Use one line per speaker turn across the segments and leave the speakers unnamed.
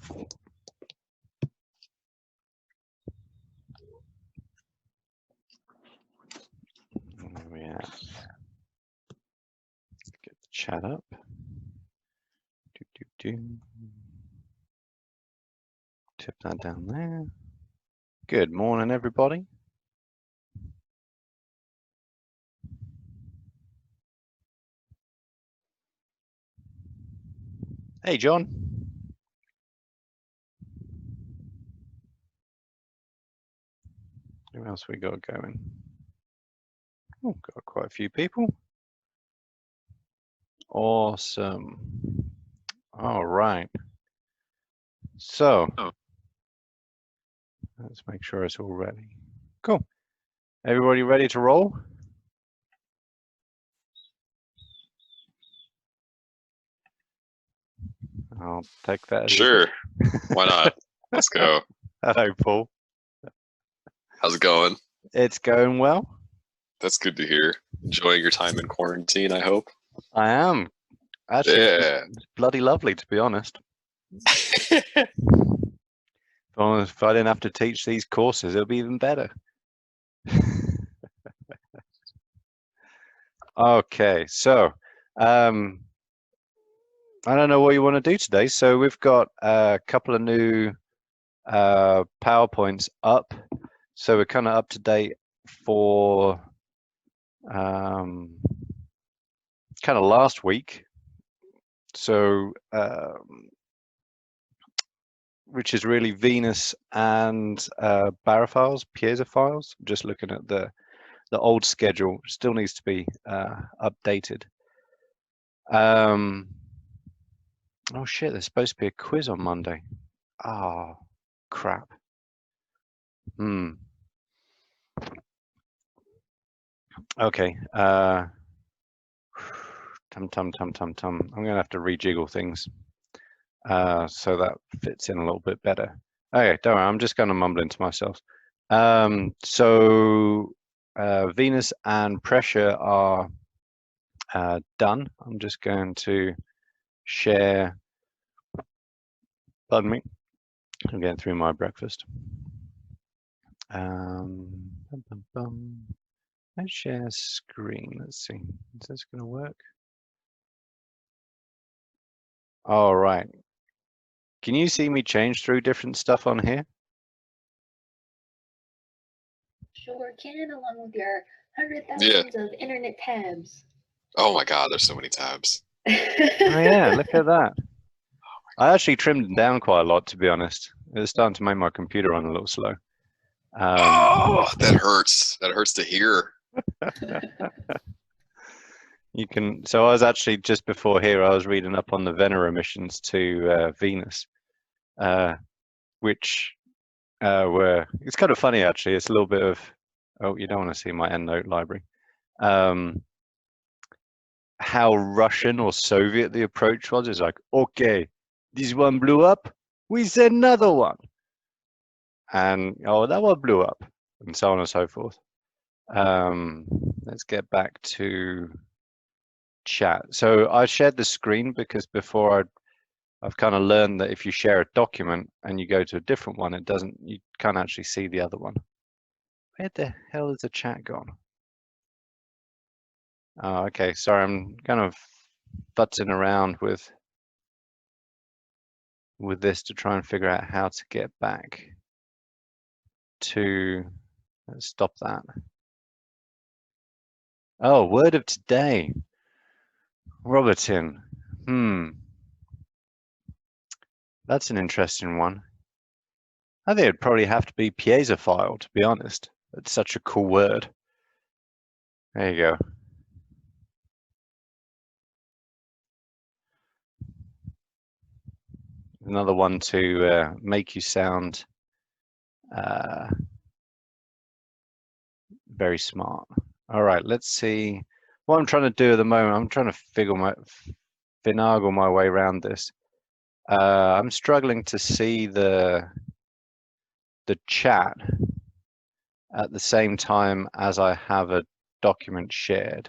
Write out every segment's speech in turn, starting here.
Where are we at? Get the chat up. Tip that down there. Good morning, everybody. Hey, John. Who else we got going? Oh, got quite a few people. Awesome. All right. So let's make sure it's all ready. Cool. Everybody ready to roll? I'll take that.
Sure. Why not? Let's go.
Hello, Paul.
How's it going?
It's going well.
That's good to hear. Enjoying your time in quarantine, I hope.
I am. Actually,
Yeah.
it's bloody lovely, to be honest. If I didn't have to teach these courses, it'll be even better. Okay, so I don't know what you want to do today. So we've got a couple of new PowerPoints up. So we're kind of up to date for kind of last week. So which is really Venus and barophiles, piezophiles. Just looking at the old schedule, still needs to be updated. Oh shit, there's supposed to be a quiz on Monday. Oh crap. Okay. I'm gonna have to rejiggle things so that fits in a little bit better. Okay, don't worry, I'm just gonna mumble into myself. So Venus and pressure are done. I'm just going to share. Pardon me. I'm getting through my breakfast. Let's share screen. Let's see. Is this going to work? All right. Can you see me change through different stuff on here?
Sure can, along with your 100,000s of internet tabs.
Oh my God, there's so many tabs.
Oh yeah, look at that. I actually trimmed them down quite a lot, to be honest. It was starting to make my computer run a little slow.
Oh, that hurts. That hurts to hear.
You can. So I was actually just before here. I was reading up on the Venera missions to Venus, which were. It's kind of funny actually. It's a little bit of. Oh, you don't want to see my EndNote library. How Russian or Soviet the approach was. It's like, okay, this one blew up. We send another one. And oh, that one blew up, and so on and so forth. Let's get back to chat. So I shared the screen because before I've kind of learned that if you share a document and you go to a different one, it doesn't. You can't actually see the other one. Where the hell is the chat gone? Oh, okay. Sorry, I'm kind of futzing around with this to try and figure out how to get back to. Let's stop that. Oh, word of today. Robertson. That's an interesting one. I think it'd probably have to be piezophile, to be honest. It's such a cool word. There you go. Another one to make you sound very smart. All right, let's see. What I'm trying to do at the moment, I'm trying to finagle my way around this. I'm struggling to see the chat at the same time as I have a document shared.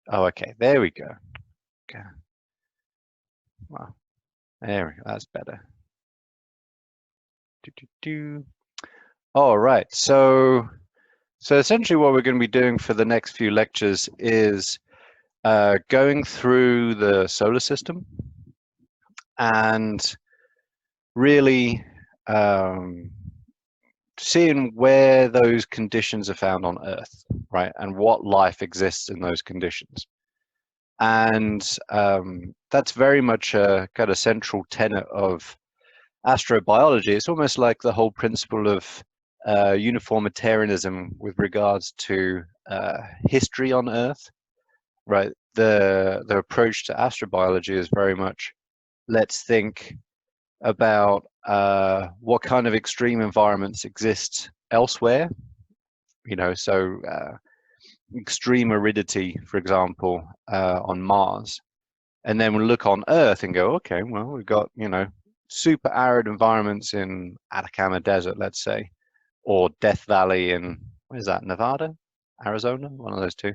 Oh, okay, there we go. Okay. Well, There we go. That's better. All right. So essentially what we're going to be doing for the next few lectures is going through the solar system and really seeing where those conditions are found on Earth, right? And what life exists in those conditions. And that's very much a kind of central tenet of astrobiology. It's almost like the whole principle of uniformitarianism with regards to history on Earth, right? The approach to astrobiology is very much, let's think about what kind of extreme environments exist elsewhere, you know, so extreme aridity, for example, on Mars. And then we'll look on Earth and go, okay, well, we've got, you know, super arid environments in Atacama Desert, let's say, or Death Valley in, where's that, Nevada, Arizona, one of those two.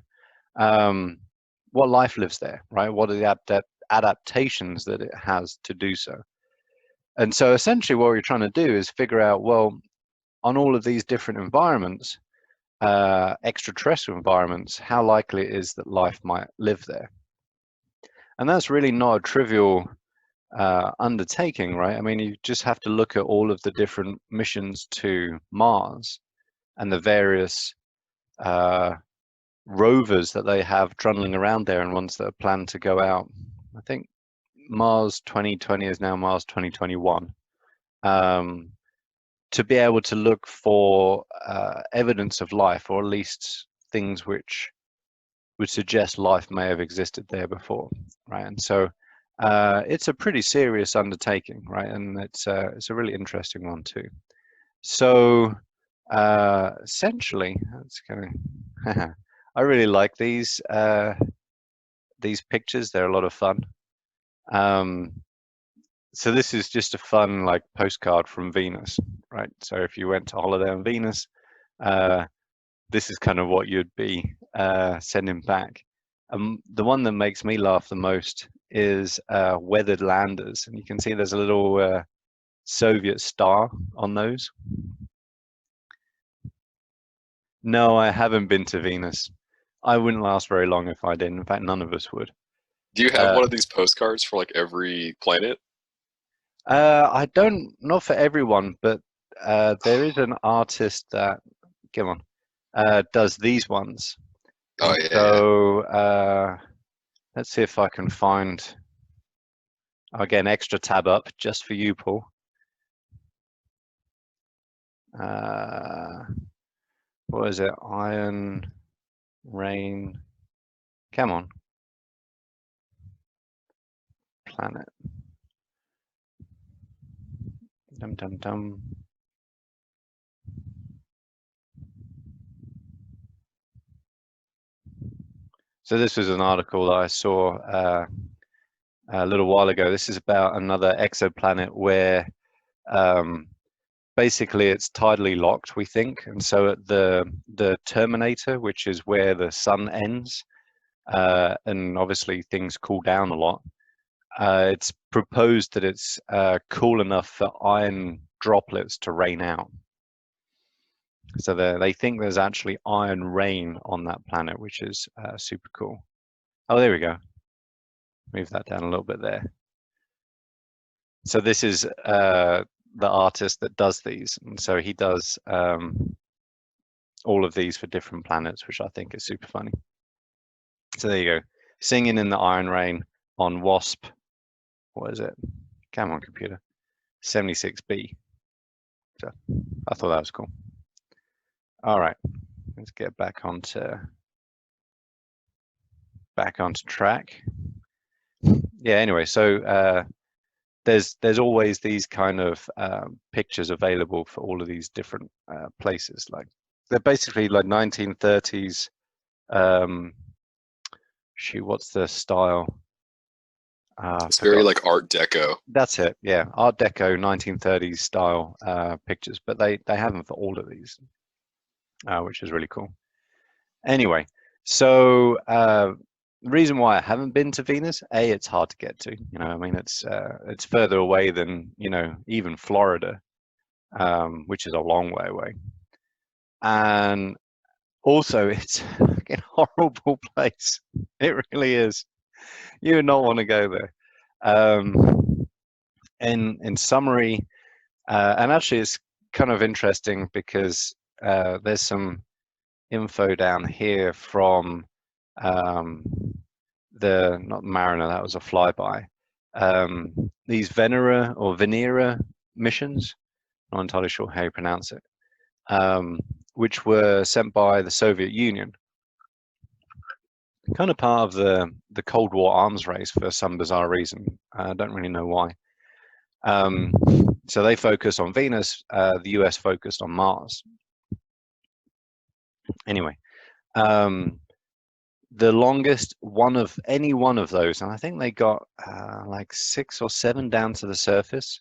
What life lives there, right? What are the adaptations that it has to do so? And so essentially what we're trying to do is figure out, well, on all of these different environments, extraterrestrial environments, how likely it is that life might live there. And that's really not a trivial undertaking, right? I mean, you just have to look at all of the different missions to Mars and the various rovers that they have trundling around there and ones that are planned to go out. I think Mars 2020 is now Mars 2021. To be able to look for evidence of life, or at least things which would suggest life may have existed there before, right? And so it's a pretty serious undertaking, right? And it's a really interesting one too. So essentially, that's kind of I really like these pictures. They're a lot of fun. So this is just a fun like postcard from Venus, right? So if you went to holiday on Venus, this is kind of what you'd be sending back. The one that makes me laugh the most is weathered landers, and you can see there's a little Soviet star on those. No, I haven't been to Venus. I wouldn't last very long if I did. In fact, none of us would.
Do you have one of these postcards for like every planet?
I don't, not for everyone, but there is an artist that, come on, does these ones.
Oh yeah.
So let's see if I can find, again, extra tab up just for you, Paul. What is it? Iron, rain, come on. Planet. Dum dum dum. So this was an article that I saw a little while ago. This is about another exoplanet where basically it's tidally locked, we think, and so at the terminator, which is where the sun ends, and obviously things cool down a lot. It's proposed that it's cool enough for iron droplets to rain out. So they think there's actually iron rain on that planet, which is super cool. Oh, there we go. Move that down a little bit there. So this is the artist that does these, and so he does all of these for different planets, which I think is super funny. So there you go, singing in the iron rain on WASP. What is it? Come on, computer. 76b. So I thought that was cool. All right, let's get back onto track. Yeah. Anyway, so there's always these kind of pictures available for all of these different places. Like they're basically like 1930s. Shoot, what's the style?
It's very like Art Deco.
That's it. Yeah, Art Deco 1930s style pictures, but they have them for all of these, which is really cool. Anyway, so the reason why I haven't been to Venus, A, it's hard to get to. You know, I mean, it's further away than, you know, even Florida, which is a long way away. And also, it's a fucking horrible place. It really is. You would not want to go there. In summary, and actually, it's kind of interesting because there's some info down here from not Mariner, that was a flyby. These Venera missions, not entirely sure how you pronounce it, which were sent by the Soviet Union, kind of part of the Cold War arms race for some bizarre reason. I don't really know why. So they focus on Venus, the US focused on Mars. Anyway, the longest one of any one of those, and I think they got like 6 or 7 down to the surface.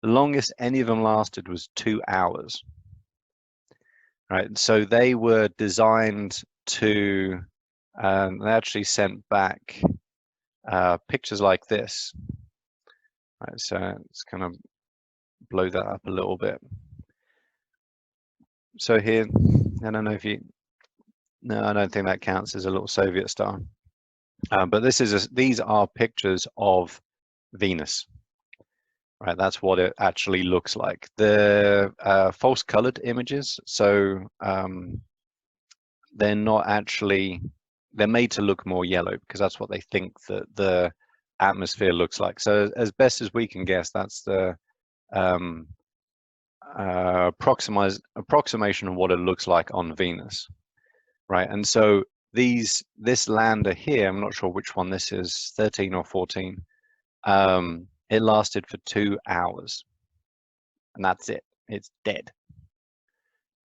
The longest any of them lasted was 2 hours. Right, so they were designed to. They actually sent back pictures like this. Right, so it's kind of blow that up a little bit. So here, I don't know if you. No, I don't think that counts as a little Soviet star. But these are pictures of Venus. Right, that's what it actually looks like. The false colored images, so they're not actually, they're made to look more yellow because that's what they think that the atmosphere looks like. So as best as we can guess, that's the approximation of what it looks like on Venus, right? And so this lander here, I'm not sure which one this is, 13 or 14, it lasted for 2 hours, and that's it. It's dead.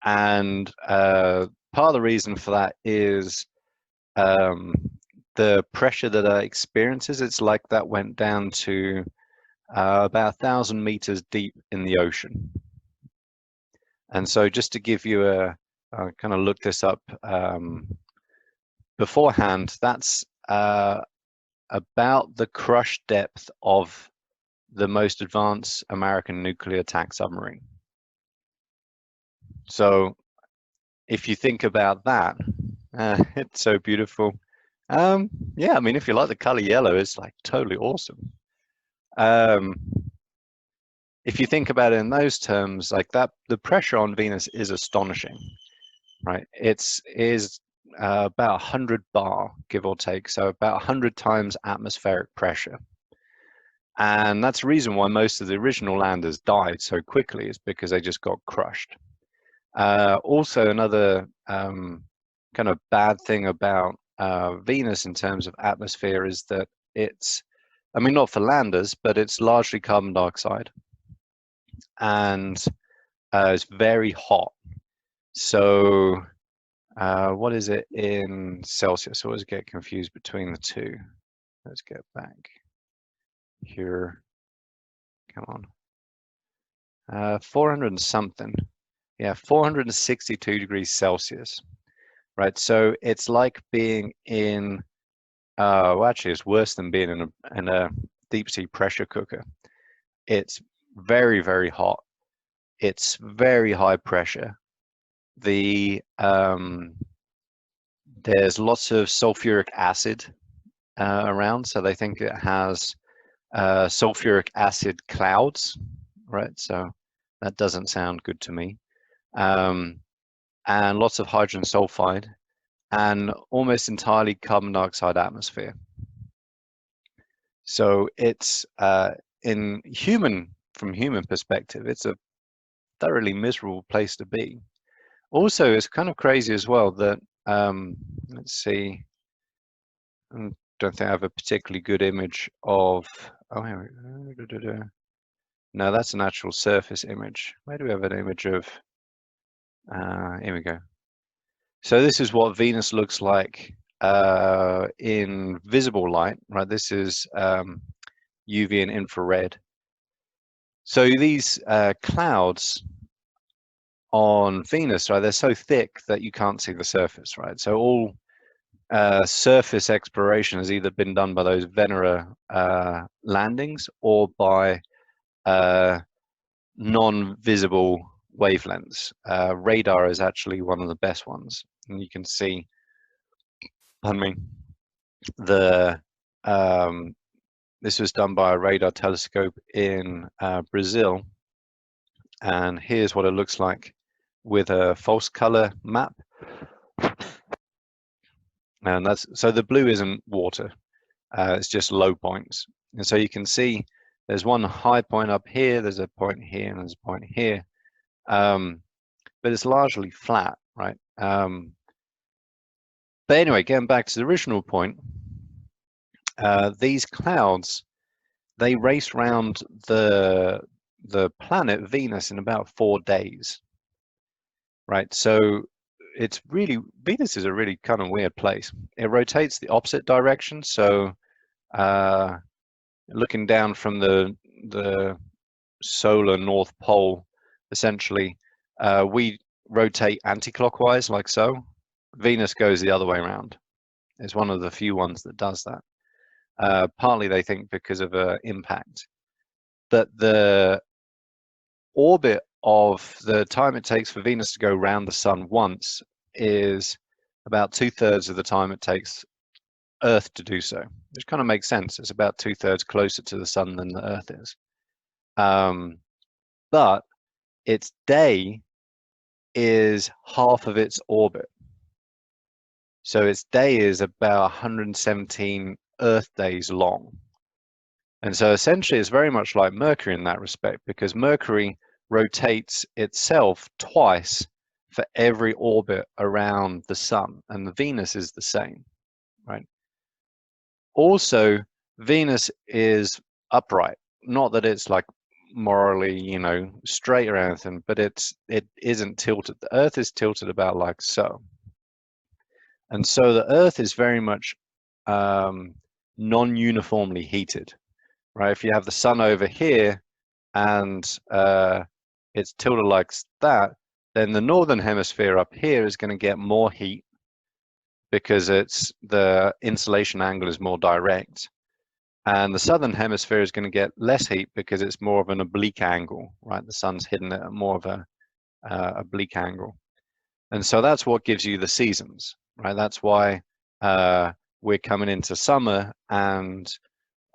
And part of the reason for that is the pressure that it experiences. It's like that went down to about 1,000 meters deep in the ocean. And so just to give you I kind of look this up beforehand, that's about the crush depth of the most advanced American nuclear attack submarine. So if you think about that, it's so beautiful. Yeah, I mean, if you like the color yellow, it's like totally awesome. If you think about it in those terms, like that, the pressure on Venus is astonishing, right? Is about 100 bar, give or take, so about 100 times atmospheric pressure. And that's the reason why most of the original landers died so quickly, is because they just got crushed. Also, another kind of bad thing about Venus in terms of atmosphere is that it's, I mean, not for landers, but it's largely carbon dioxide, and it's very hot. So what is it in Celsius? I always get confused between the two. Let's get back here. Come on. 400 and something. Yeah, 462 degrees Celsius. Right, so it's like being in, well, actually, it's worse than being in a deep sea pressure cooker. It's very, very hot. It's very high pressure. There's lots of sulfuric acid around, so they think it has sulfuric acid clouds, right? So that doesn't sound good to me. And lots of hydrogen sulfide, and almost entirely carbon dioxide atmosphere. So it's from human perspective, it's a thoroughly miserable place to be. Also, it's kind of crazy as well that let's see, I don't think I have a particularly good image of. Oh, no, that's an actual surface image. Where do we have an image of? Here we go. So this is what Venus looks like in visible light, right? This is UV and infrared. So these clouds on Venus, right, they're so thick that you can't see the surface, right? So all surface exploration has either been done by those Venera landings or by non-visible wavelengths. Radar is actually one of the best ones, and you can see, pardon me, the this was done by a radar telescope in Brazil, and here's what it looks like with a false color map. And that's, so the blue isn't water, it's just low points. And so you can see there's one high point up here, there's a point here, and there's a point here. But it's largely flat, right? But anyway, getting back to the original point, these clouds, they race around the planet Venus in about 4 days, right? So it's really, Venus is a really kind of weird place. It rotates the opposite direction. So looking down from the solar North Pole, essentially, we rotate anti-clockwise like so. Venus goes the other way around. It's one of the few ones that does that. Partly they think because of impact. But the orbit of the time it takes for Venus to go around the sun once is about 2/3 of the time it takes Earth to do so, which kind of makes sense. It's about 2/3 closer to the sun than the Earth is. But its day is half of its orbit. So its day is about 117 Earth days long. And so essentially it's very much like Mercury in that respect, because Mercury rotates itself twice for every orbit around the sun, and the Venus is the same, right? Also, Venus is upright. Not that it's like morally, you know, straight or anything, but it isn't tilted. The Earth is tilted about like so. And so the Earth is very much non-uniformly heated, right? If you have the sun over here and it's tilted like that, then the northern hemisphere up here is going to get more heat because the insolation angle is more direct. And the southern hemisphere is going to get less heat because it's more of an oblique angle, right? The sun's hidden at more of a oblique angle. And so that's what gives you the seasons, right? That's why we're coming into summer and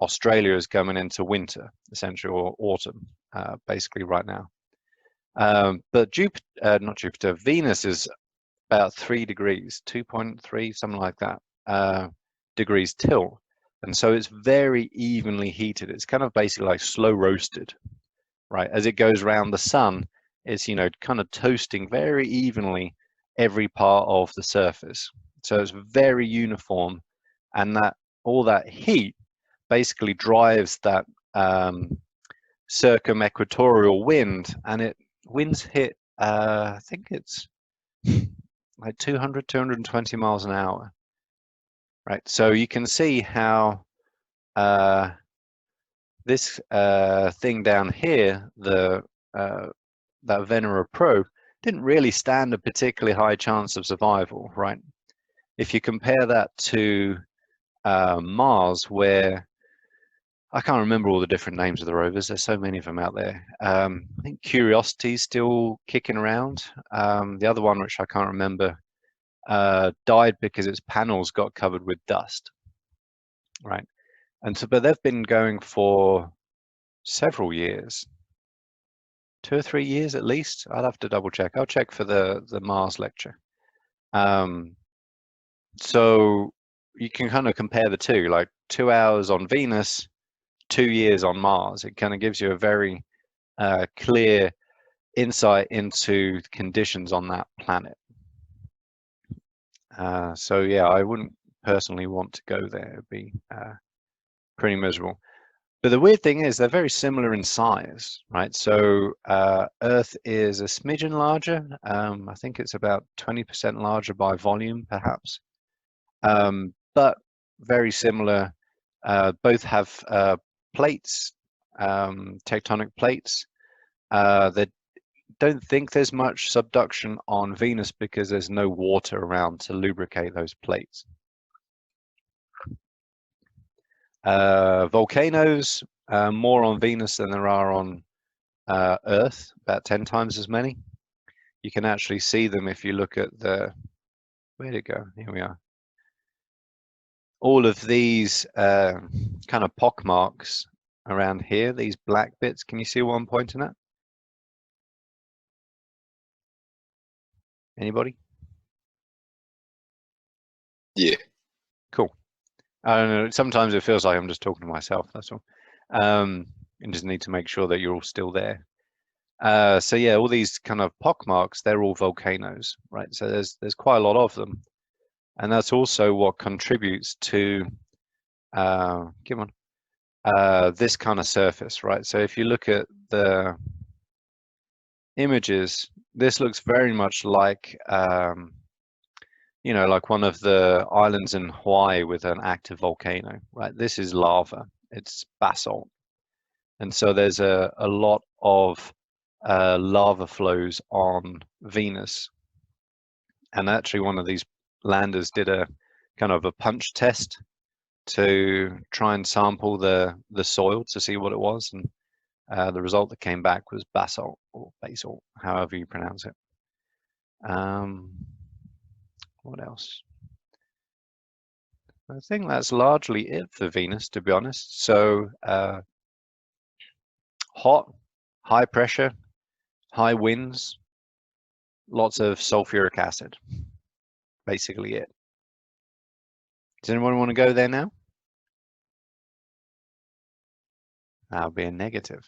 Australia is coming into winter, essentially, or autumn, basically right now. But not Jupiter, Venus is about 3 degrees, 2.3, something like that, degrees tilt. And so it's very evenly heated. It's kind of basically like slow roasted, right? As it goes around the sun, it's, you know, kind of toasting very evenly every part of the surface. So it's very uniform, and that all that heat basically drives that circumequatorial wind, and winds hit, I think it's like 220 miles an hour, right? So you can see how this thing down here, that Venera probe, didn't really stand a particularly high chance of survival, right? If you compare that to Mars, where I can't remember all the different names of the rovers. There's so many of them out there. I think Curiosity's still kicking around. The other one, which I can't remember, died because its panels got covered with dust, right? And so, but they've been going for several years, 2 or 3 years at least. I'll have to double check. I'll check for the Mars lecture. So you can kind of compare the two, like 2 hours on Venus, 2 years on Mars. It kind of gives you a very clear insight into conditions on that planet. So yeah, I wouldn't personally want to go there. It'd be pretty miserable. But the weird thing is they're very similar in size, right? So Earth is a smidgen larger. I think it's about 20% larger by volume, perhaps. But very similar. Both have plates, tectonic plates. They don't think there's much subduction on Venus because there's no water around to lubricate those plates. Volcanoes, more on Venus than there are on Earth, about 10 times as many. You can actually see them if you look at the, where'd it go? Here we are. All of these kind of pock marks around here, these black bits, can you see what I'm pointing at? Anybody?
Yeah.
Cool. I don't know, sometimes it feels like I'm just talking to myself, that's all. And just need to make sure that you're all still there. So yeah, all these kind of pock marks, they're all volcanoes, right? So there's quite a lot of them. And that's also what contributes to this kind of surface, right? So if you look at the images, this looks very much like you know, like one of the islands in Hawaii with an active volcano, right? This is lava, it's basalt. And so there's a lot of lava flows on Venus. And actually one of these landers did a kind of a punch test to try and sample the soil to see what it was. And the result that came back was basalt or basalt, however you pronounce it. What else? I think that's largely it for Venus, to be honest. So hot, high pressure, high winds, lots of sulfuric acid. Basically it. Does anyone want to go there now? That'll be a negative.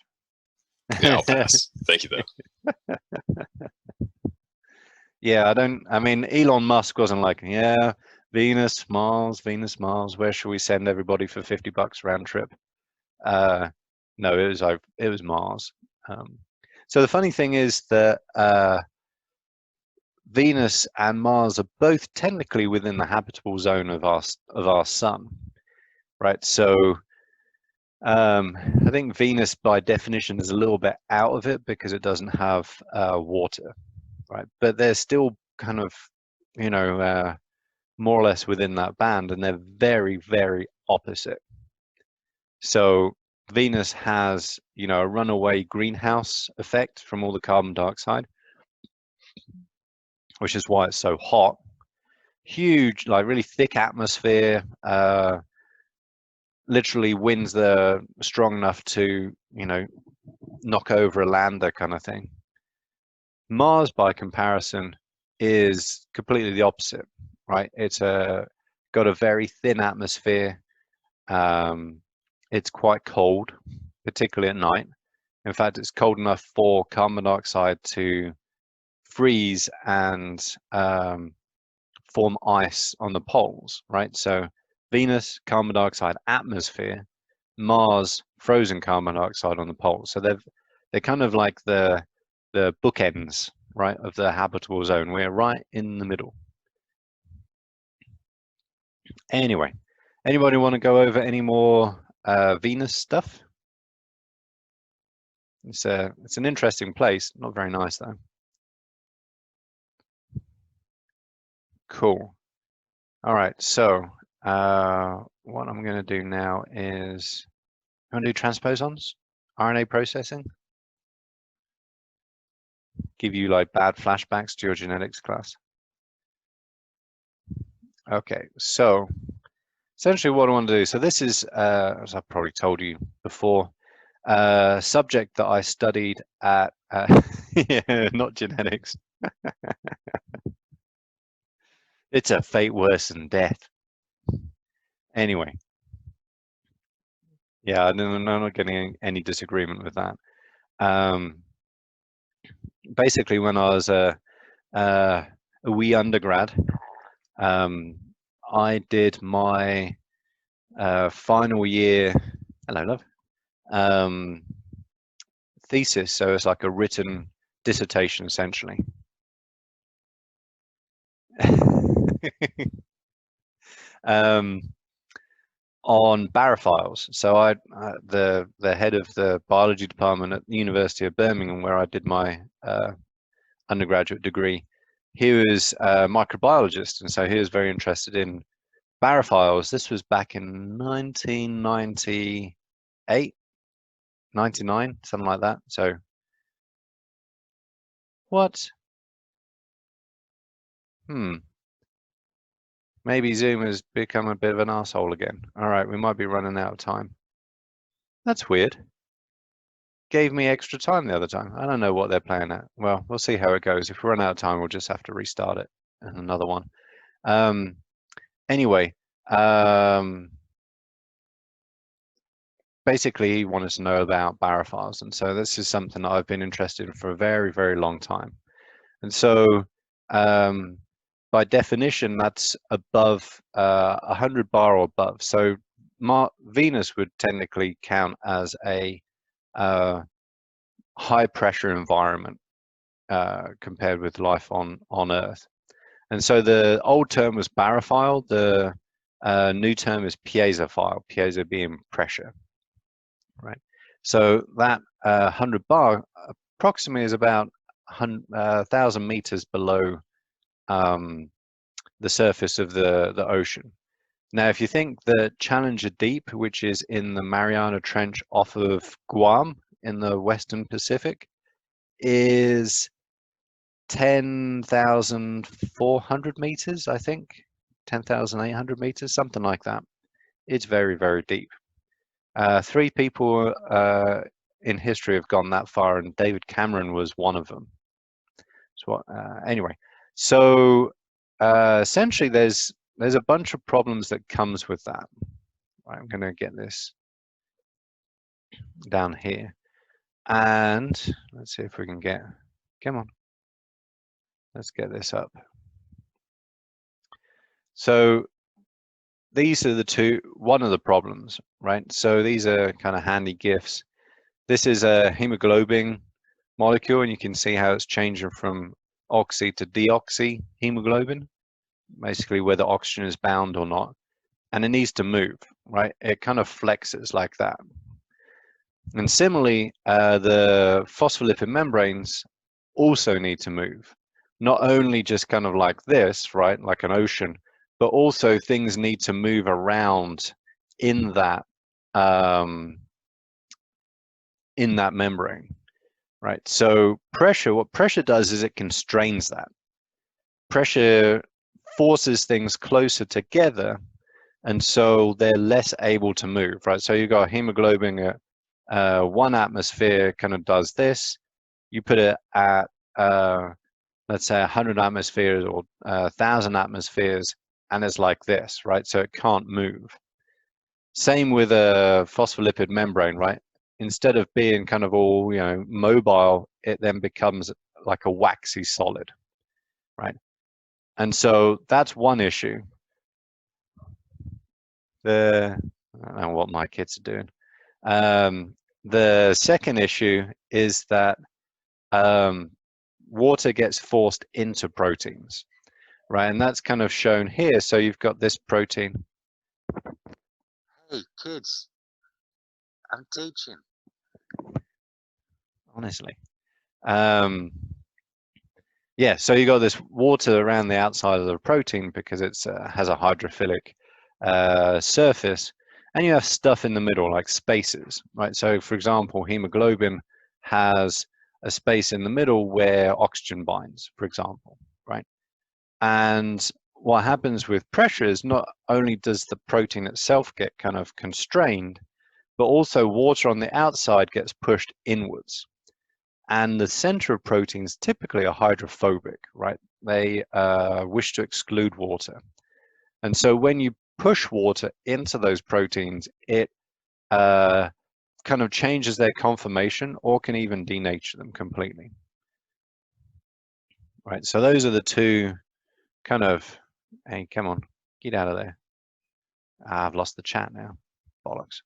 Yeah, I'll pass. Thank you, though.
Yeah, I mean, Elon Musk wasn't like, yeah, Venus, Mars, where should we send everybody for $50 round trip? No, it was Mars. So the funny thing is that Venus and Mars are both technically within the habitable zone of our sun, right? So I think Venus by definition is a little bit out of it because it doesn't have water, right? But they're still kind of, you know, more or less within that band, and they're very, very opposite. So Venus has, you know, a runaway greenhouse effect from all the carbon dioxide, which is why it's so hot. Huge, like really thick atmosphere, literally winds that are strong enough to, you know, knock over a lander kind of thing. Mars, by comparison, is completely the opposite, right? It's got a very thin atmosphere. It's quite cold, particularly at night. In fact, it's cold enough for carbon dioxide to freeze and form ice on the poles, right? So Venus, carbon dioxide atmosphere, Mars, frozen carbon dioxide on the poles. So they're kind of like the bookends, right, of the habitable zone. We're right in the middle. Anyway, anybody want to go over any more Venus stuff? It's an interesting place, not very nice though. Cool. All right, so what I'm going to do now is I'm going to do transposons, RNA processing. Give you like bad flashbacks to your genetics class. Okay, so essentially what I want to do, so this is, as I've probably told you before, a subject that I studied at, yeah, not genetics. It's a fate worse than death. Anyway, yeah, I'm not getting any disagreement with that. Basically, when I was a wee undergrad, I did my final year, hello love, thesis. So it's like a written dissertation essentially. On barophiles. So the head of the biology department at the University of Birmingham, where I did my undergraduate degree, he was a microbiologist, and so he was very interested in Barophiles, this was back in 1998, 99, something like that. So, what? Maybe Zoom has become a bit of an asshole again. All right, we might be running out of time. That's weird. Gave me extra time the other time. I don't know what they're playing at. Well, we'll see how it goes. If we run out of time, we'll just have to restart it and another one. Anyway, basically he wanted to know about barophiles, and so this is something that I've been interested in for a very, very long time. And so by definition, that's above 100 bar or above. So Venus would technically count as a high pressure environment compared with life on Earth. And so the old term was barophile, the new term is piezophile, piezo being pressure, right? So that 100 bar approximately is about 1,000 meters below the surface of the ocean. Now, if you think the Challenger Deep, which is in the Mariana Trench off of Guam in the Western Pacific, is 10,400 meters, I think, 10,800 meters, something like that. It's very, very deep. 3 people in history have gone that far, and David Cameron was one of them. So anyway, so essentially there's a bunch of problems that comes with that. Right, I'm going to get this down here, and let's see if we can get, come on, let's get this up. So these are one of the problems, right? So these are kind of handy GIFs. This is a hemoglobin molecule, and you can see how it's changing from oxy to deoxy hemoglobin, basically whether oxygen is bound or not. And it needs to move, right? It kind of flexes like that. And similarly, the phospholipid membranes also need to move, not only just kind of like this, right, like an ocean, but also things need to move around in that membrane, right? So pressure, what pressure does is it constrains that. Pressure forces things closer together, and so they're less able to move, right? So you've got hemoglobin at 1 atmosphere kind of does this. You put it at let's say 100 atmospheres or 1,000 atmospheres, and it's like this, right? So it can't move. Same with a phospholipid membrane, right? Instead of being kind of all, mobile, it then becomes like a waxy solid, right? And so that's one issue. I don't know what my kids are doing. The second issue is that water gets forced into proteins, right? And that's kind of shown here. So you've got this protein. Hey, kids, I'm teaching. Honestly. Yeah, so you got this water around the outside of the protein because it has a hydrophilic surface, and you have stuff in the middle like spaces, right? So for example, hemoglobin has a space in the middle where oxygen binds, for example, right? And what happens with pressure is not only does the protein itself get kind of constrained, but also water on the outside gets pushed inwards. And the center of proteins typically are hydrophobic, right? They wish to exclude water. And so when you push water into those proteins, it kind of changes their conformation or can even denature them completely. Right, so those are the two kind of, hey, come on, get out of there. I've lost the chat now, bollocks.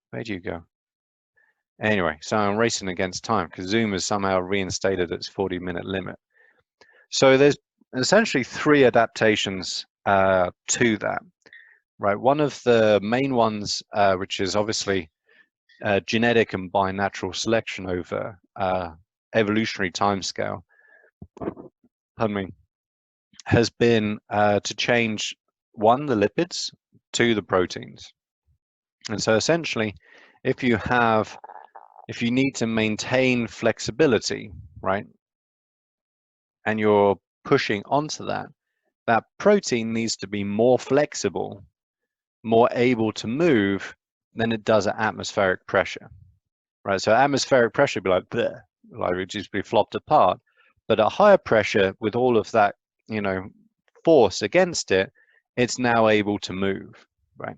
Where'd you go? Anyway, so I'm racing against time because Zoom has somehow reinstated its 40-minute limit. So there's essentially 3 adaptations to that, right? One of the main ones, which is obviously genetic and by natural selection over evolutionary timescale, pardon me, has been to change one, the lipids, two, the proteins. And so essentially, if you need to maintain flexibility, right, and you're pushing onto that, that protein needs to be more flexible, more able to move than it does at atmospheric pressure, right? So atmospheric pressure would be like, bleh, like it would just be flopped apart. But at higher pressure, with all of that, force against it, it's now able to move, right?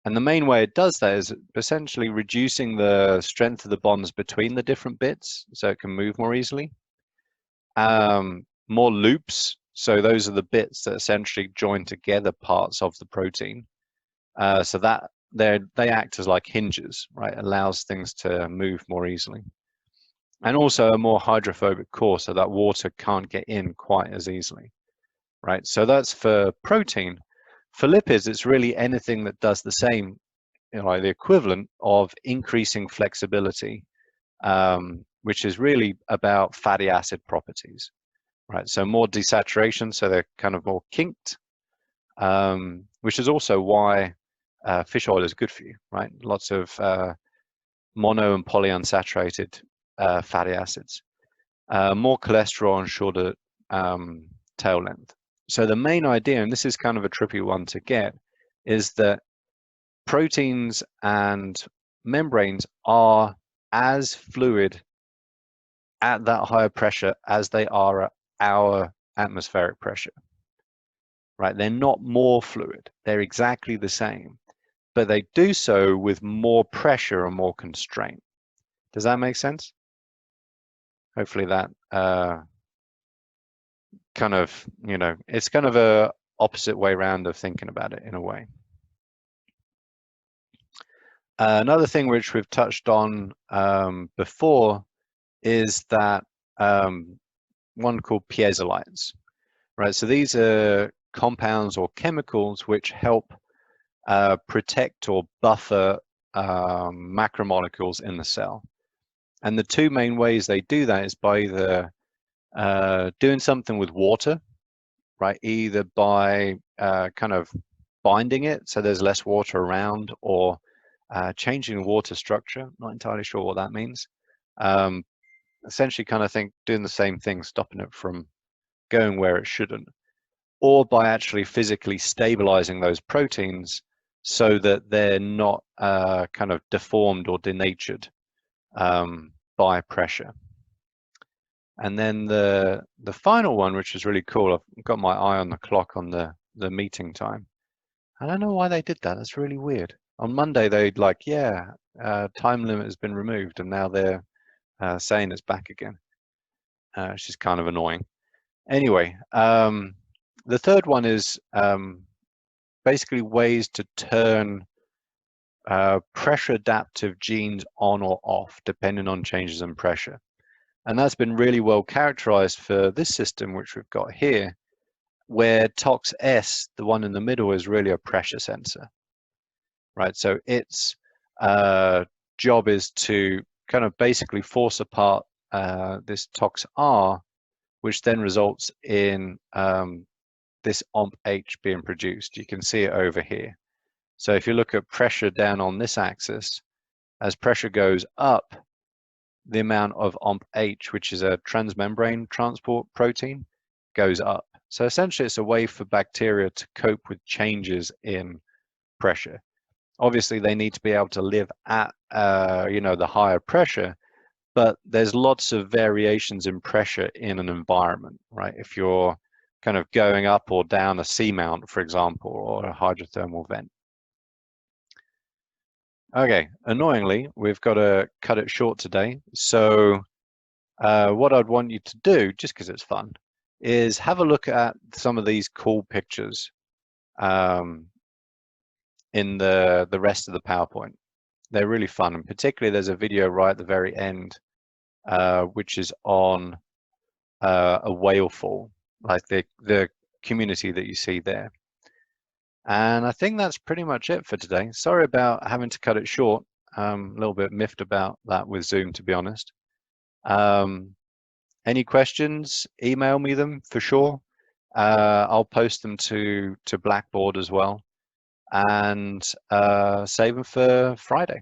And the main way it does that is essentially reducing the strength of the bonds between the different bits so it can move more easily. More loops, so those are the bits that essentially join together parts of the protein. So that they act as like hinges, right? Allows things to move more easily. And also a more hydrophobic core so that water can't get in quite as easily, right? So that's for protein. For lipids, it's really anything that does the same, like the equivalent of increasing flexibility, which is really about fatty acid properties, right? So more desaturation, so they're kind of more kinked, which is also why fish oil is good for you, right? Lots of mono and polyunsaturated fatty acids, more cholesterol and shorter tail length. So the main idea, and this is kind of a tricky one to get, is that proteins and membranes are as fluid at that higher pressure as they are at our atmospheric pressure, right? They're not more fluid, they're exactly the same, but they do so with more pressure and more constraint. Does that make sense? Hopefully that kind of, it's kind of a opposite way around of thinking about it in a way. Another thing which we've touched on before is that one called piezolites, right? So these are compounds or chemicals which help protect or buffer macromolecules in the cell. And the two main ways they do that is by either doing something with water, right? Either by kind of binding it so there's less water around, or changing the water structure. Not entirely sure what that means. Essentially kind of doing the same thing, stopping it from going where it shouldn't, or by actually physically stabilizing those proteins so that they're not kind of deformed or denatured by pressure. And then the final one, which is really cool, I've got my eye on the clock on the meeting time. I don't know why they did that. That's really weird. On Monday, they'd like, yeah, time limit has been removed, and now they're saying it's back again. Which is kind of annoying. Anyway, the third one is basically ways to turn pressure adaptive genes on or off depending on changes in pressure. And that's been really well characterized for this system, which we've got here, where TOX-S, the one in the middle, is really a pressure sensor, right? So its job is to kind of basically force apart this TOX-R, which then results in this OMP-H being produced. You can see it over here. So if you look at pressure down on this axis, as pressure goes up, the amount of OMP-H, which is a transmembrane transport protein, goes up. So essentially it's a way for bacteria to cope with changes in pressure. Obviously they need to be able to live at the higher pressure, but there's lots of variations in pressure in an environment, right? If you're kind of going up or down a seamount, for example, or a hydrothermal vent. Okay, annoyingly, we've got to cut it short today. So what I'd want you to do, just because it's fun, is have a look at some of these cool pictures in the rest of the PowerPoint. They're really fun, and particularly there's a video right at the very end, which is on a whale fall, like the community that you see there. And I think that's pretty much it for today. Sorry about having to cut it short. A little bit miffed about that with Zoom, to be honest. Any questions, email me them for sure. I'll post them to Blackboard as well, and save them for Friday.